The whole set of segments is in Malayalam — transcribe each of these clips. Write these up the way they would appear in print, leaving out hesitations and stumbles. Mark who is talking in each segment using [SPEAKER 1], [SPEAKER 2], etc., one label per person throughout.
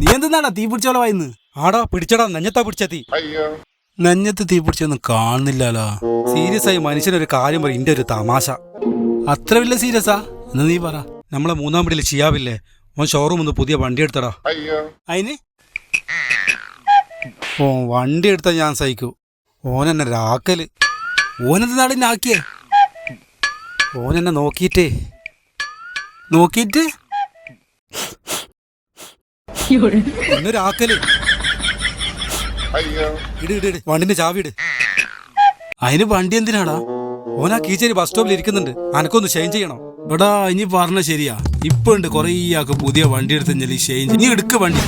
[SPEAKER 1] നീ എന്തെന്നാടാ തീ പിടിച്ചോളെ വായിന്ന്?
[SPEAKER 2] ആടാ പിടിച്ചടാ, നെഞ്ഞത്താ പിടിച്ച തീ.
[SPEAKER 1] നെഞ്ഞത്ത് തീ പിടിച്ചൊന്നും കാണുന്നില്ലല്ലോ.
[SPEAKER 2] സീരിയസ് ആയി മനുഷ്യനൊരു കാര്യം പറയും, ഇന്റെ ഒരു തമാശ.
[SPEAKER 1] അത്ര വലിയ സീരിയസാ? എന്ന് നീ പറ.
[SPEAKER 2] നമ്മളെ 3-ാം പടിയിൽ ചെയ്യാവില്ലേ, ഓൻ ഷോറൂം ഒന്ന് പുതിയ വണ്ടി എടുത്തടാ.
[SPEAKER 1] അതിന്
[SPEAKER 2] ഓ വണ്ടി എടുത്താ ഞാൻ സഹിക്കൂ. ഓനെന്നെ രാക്കല്.
[SPEAKER 1] ഓനെന്താടാ ആക്കിയേ?
[SPEAKER 2] ഓനെന്നെ നോക്കിയിട്ടേ
[SPEAKER 1] നോക്കിയിട്ട്
[SPEAKER 2] ഒന്നൊരാക്കല്. ഇട് ഇട് ഇട്, വണ്ടിന്റെ ചാവി ഇട്.
[SPEAKER 1] അതിന് വണ്ടി എന്തിനാടാ?
[SPEAKER 2] ഓനാ കീച്ചേരി ബസ് സ്റ്റോപ്പിൽ ഇരിക്കുന്നുണ്ട്, അനക്കൊന്ന് ഷെയിൻ ചെയ്യണം.
[SPEAKER 1] എടാ ഇനി പറഞ്ഞ ശരിയാ. ഇപ്പൊ ഉണ്ട് കൊറേ ആൾക്ക് പുതിയ വണ്ടി എടുത്ത് ഷെയിൻ. നീ എടുക്ക വണ്ടി.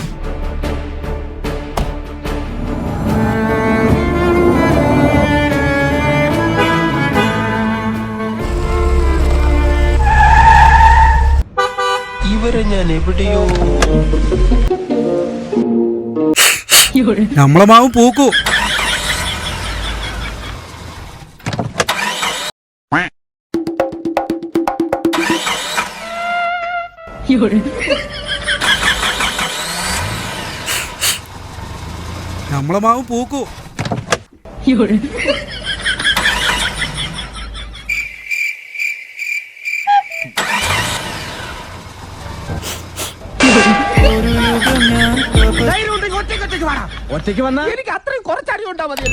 [SPEAKER 3] ഇവരെ ഞാൻ എവിടെയോ.
[SPEAKER 2] നമ്മളെ മാവും പൂക്കൂ. നമ്മളെ മാവും പൂക്കൂ.
[SPEAKER 3] ഒറ്റയ്ക്ക് വന്നാ എനിക്ക് അത്രയും കുറച്ചടി ഉണ്ടാ മതി.